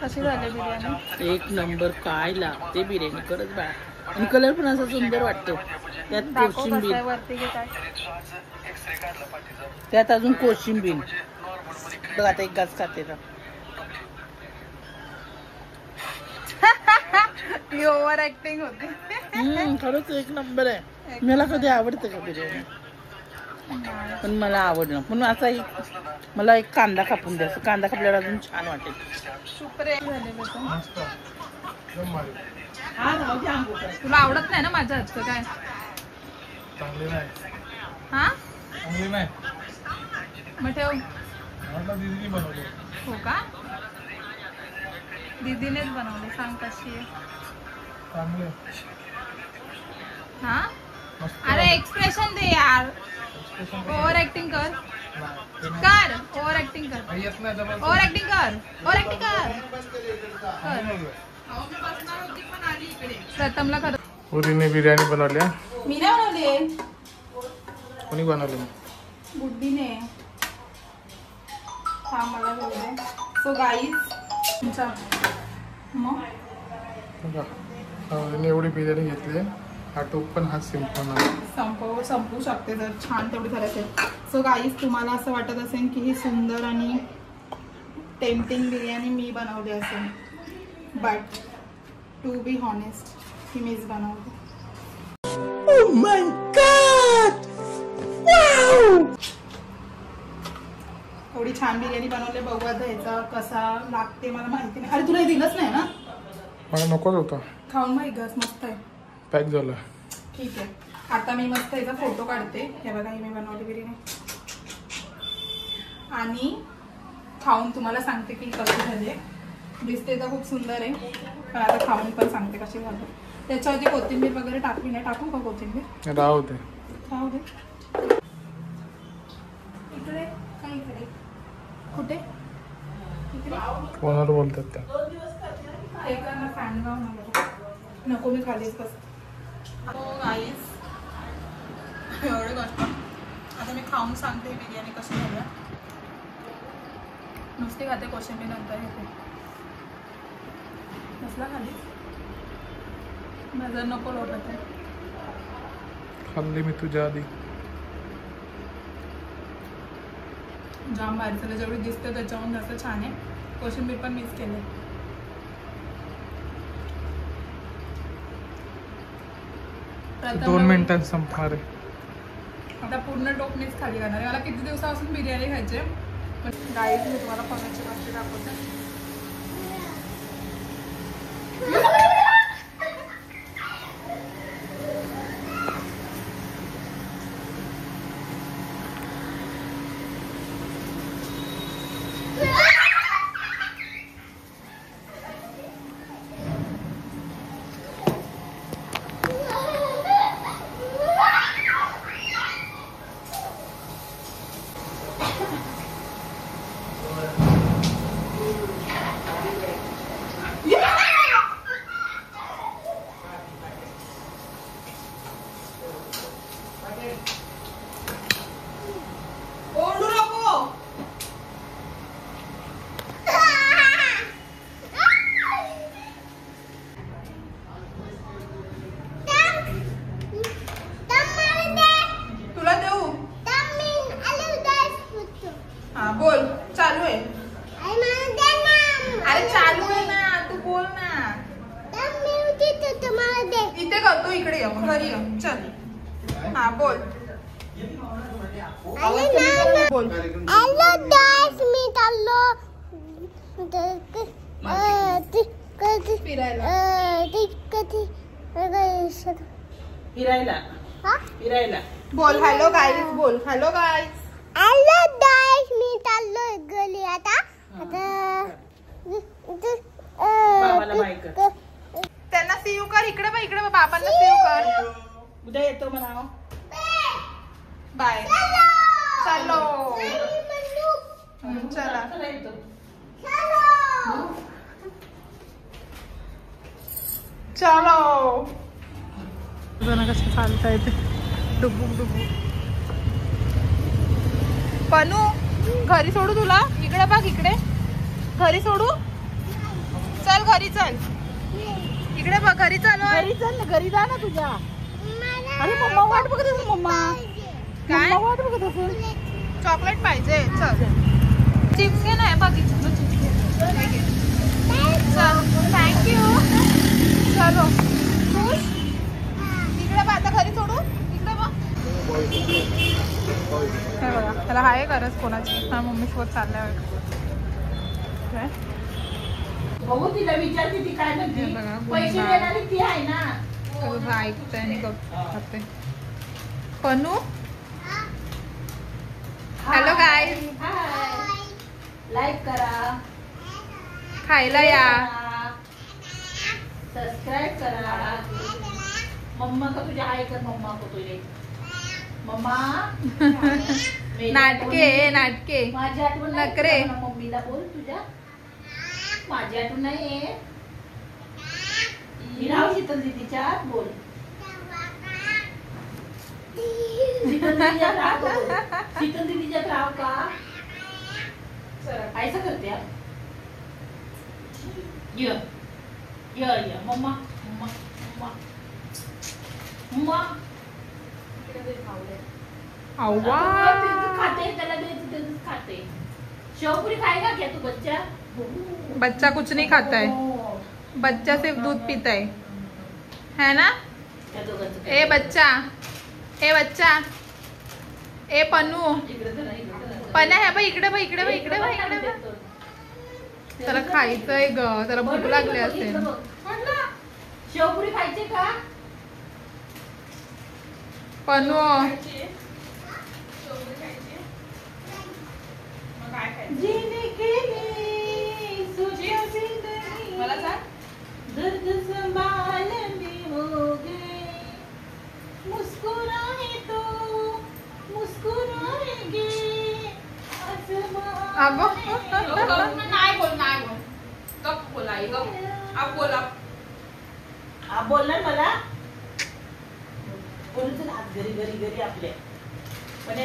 कशी झाली बिर्याणी? एक नंबर. काय लागते बिर्याणी खरंच बा. आणि कलर पण असा सुंदर वाटतो. त्यात कोशिंबीर, त्यात अजून कोशिंबीर बघ. आता एक घास खाते ना. ओव्हर ऍक्टिंग होती. खरंच एक नंबर आहे. मला कधी आवडते का बिर्याणी? पण मला आवडलं. पण असा एक मला एक कांदा कापून द्या. कांदा कापल्यावर अजून छान वाटेल. तुला आवडत नाही ना माझ्या हातचं काय? हा मग ठेव. हो का? दीदीनेच बनवले. सांग कशी आहे? हा अरे एक्सप्रेशन दे यार. ओव्हर ऍक्टिंग कर. ओव्हर ऍक्टिंग कर. ओव्हर ऍक्टिंग कर. प्रथमला कर. पुरीने बिर्याणी बनवली. मी नाही बनवली. कोणी बनवली? बुड्डीने. हा मला बोलते. सो गाईज मग एवढी बिर्याणी घेतली. हा टोप पण हा संपवू शकते जर छान तेवढी झाली असेल. सो गाईज तुम्हाला असं वाटत असेल की ही सुंदर आणि टेम्पटिंग बिर्याणी मी बनवली असेल, बट टू बी हॉनेस्ट ही मीच बनवली. Oh my God! Wow! एवढी छान बिर्याणी बनवली. बघू आता ह्याचा कसा लागते मला माहिती नाही. अरे तुला दिलंच नाही ना? मला नकोच होता. खाऊन माहिती घास मस्त आहे. पॅक झालं. ठीक आहे. आता मी मस्त ह्याचा फोटो काढते. हे बघा ही मी बनवली बिर्याणी आणि खाऊन तुम्हाला सांगते की कशी झाली. दिसते तर खूप सुंदर आहे, पण आता खाऊन पण सांगते कशी झाली. त्याच्यावरती कोथिंबीर वगैरे टाकली नाही. टाकू का कोथिंबीर? राहू दे. खाऊ दे. इकडे काय? इकडे कुठे? इकडे कोणाला बोलतात त्या? फॅन नको मी खालीच बस. हो गाईस एवढे गोष्ट. आता मी खाऊन सांगते बिर्याणी कशी झाली. नुसती खाते कोशिंबीर नंतर घेते. कसला खाली नजर नको लोटत आहे. खाल्ली मी तुझ्या आधी. जाम बाहेर झालं. जेवढी दिसते त्याच्याहून जास्त छान आहे. कोशिंबीर पण मिस केले. तो 2 मिनिटांत संपणार आहे. आता पूर्ण टोप मीच खाली करणार आहे. मला किती दिवसापासून बिर्याणी खायची. गाईज मी तुम्हाला पगारची गोष्टी दाखवते. बोल चालू आहे. अरे चालू आहे ना, तू बोल ना. इथे करतो. इकडे ये मग घरी ये. चल हा बोल. बोल. फिरायला बोल. हॅलो गाईज बोल. Hello guys. मी चाललोय घरी आता. त्यांना सीयू कर. इकडे बघ. इकडे बघ. बाबांना सीयू कर. उद्या येतो म्हणा. बाय. चलो चला. चलो. जण कसं चालता येते. डुबुक डुबुक. पनू घरी सोडू तुला? इकडे बघ. इकडे घरी सोडू. चल घरी चल. इकडे बघ घरी चल. घरी चल ना, घरी जा ना तुझ्या. अरे मम्मा वाट बघत असेल. मम्मा काय वाट बघत असेल. चॉकलेट पाहिजे. चल चिप्स घे ना. बघ चल थँक्यू. चलो खुश. इकडे बघ आता घरी सोडू. इकडे बघ. हे बघा त्याला हाय गरज कोणाची. हा मम्मी सोबत चाललाय. बघू तिला विचारते ती काय म्हणते. बघा, पैसे गुन्हा. देणारी ती आहे ना. ऐकतंय आणि खाते. Punhun hello guys. लाईक करा, खायला या. सबस्क्राईब करा. मम्मा का तुझ्या आहे का. मम्मा को तुझे मम्मा. नाटके नाटके माझी आठवण नाही नखरे. येत मला. मम्मीला बोल तुझ्या. माझी आठवण नाही येत. मी राहू शीतल दीदीच्यात बोल. शीतल दीदीच्यात राहू का बोल. शीतल दीदीच्यात राहू का. ऐसा करते आप. ये मम्मा मम्मा मम्मा मम्मा. अव्वा खाते त्याला दे. खाते शेवपुरी खाएगा क्या तू बच्चा. बच्चा कुछ नहीं खाता है. बच्चा सिर्फ दूध पीता है ना. ए बच्चा. ए बच्चा. ए पनू. पन्या है बघ इकडे बघ. इकडे बघ. इकडे बघ. इकडे बघ. त्याला खायचंय ग. त्याला भूक लागली असेल. शेवपुरी खायची का. पनू जीने के लिए सोचा जिंदगी मला सांग. दर्द संभाल में हो गए. मुस्कुराए तो मुस्कुराएंगे. अगो नाही बोल. कब बोला आप बोला. आप बोलणार मला. बोलूच हात घरी घरी घरी आपले. पण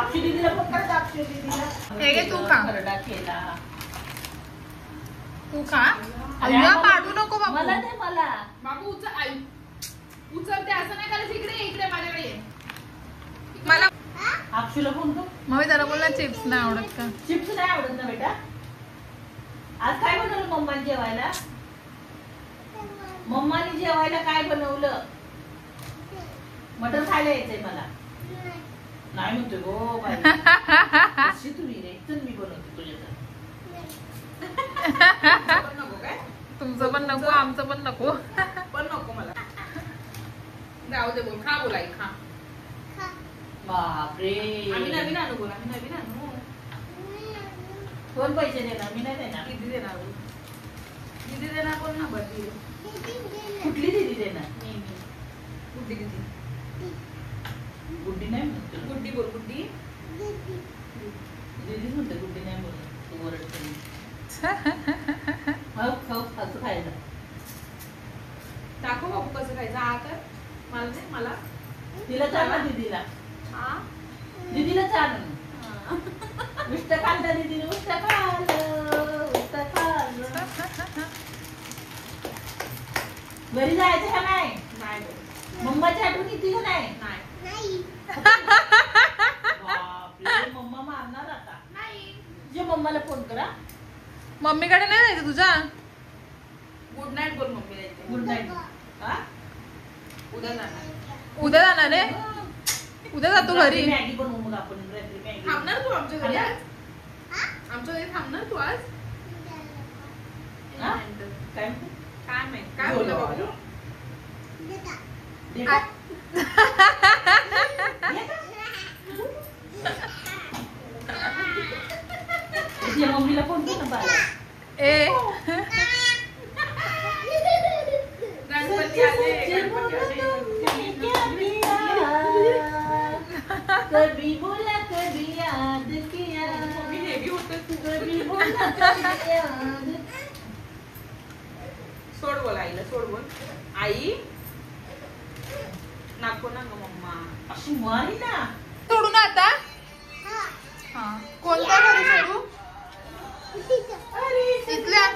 आपशी दीदीला पण करत. आपशी दीदीला हे घे तू खा. खरडा केला. तू खा. अय्या पाडू नको बाबू. मला दे मला. बाबू उचलते असं नाही करायचं. इकडे इकडे माझ्याकडे ये. मला अक्षूला फोन कर. मग त्याला बोलला चिप्स नाही आवडत का. चिप्स नाही आवडत ना बेटा. आज काय बनवलं मम्माने जेवायला. मम्माने जेवायला काय बनवलं. मटण खायला यायचंय मला. नाही म्हणतोय गो बाई. कशी तुरी रे. चल मी बनवते तुझ्या. तुमचं पण नको आमचं पण नको. पण नको मला. जाऊ दे बोल. खा बोला खा. बापरे. आम्ही नवीन आणू बोला. आम्ही नवीन आणू. कोण पैसे देणार. मी नाही देणार. दीदी देणार. दीदी देणार कोण ना बरं. कुठली दीदी देणार. गुड्डी दीदी. गुड्डी नाही म्हणते. गुड्डी बोल. गुड्डी दीदीच म्हणते. गुड्डी नाही बोलत. तू ओरडते. खाऊ असं खायला. दाखव बाबू कसं खायचं. हा कर. मला दे. मला तिला चाल ना दीदीला. हा दीदीला चाल. नुसतं खाल्लं दीदीने. नुसतं खाल्लं. नुसतं खाल्लं. घरी जायचं का नाही. नाही मम्माची आठवण येते का नाही. नाही बापरे. मम्मा मारणार आता. तुझ्या मम्माला फोन करा. मम्मीकडे नाही जायचं तुझ्या. गुड नाईट बोल मम्मी. Good night. उद्या जाणार रे. उद्या जातो घरी. मॅगी बनवू मग आपण. मॅगी थांबणार तू आमच्या घरी आज. आमच्या घरी थांबणार तू आज. काय काय माहित काय बोलला बाबू. मम्मीला फोन कर ना बाळा. ए गणपती आले. कभी बोला कभी याद किया. कभी बोला कभी याद. सोड बोल आईला. सोड बोल. आई नको ना ग मम्मा. अशी मारी ना. सोडू ना आता. हा कोणत्या घरी सोडू. इथल्या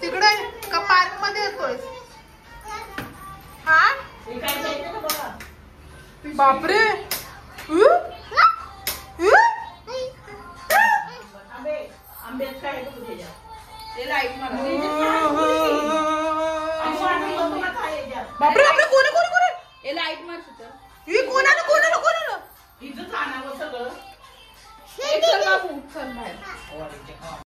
तिकडे का पार्क मध्ये येतोय? हा बापरे बापरे बापरे कोण लाईट मार सुद्धा कोणाला इथं खाणावं सगळं. चल बाबू चल बाहेर.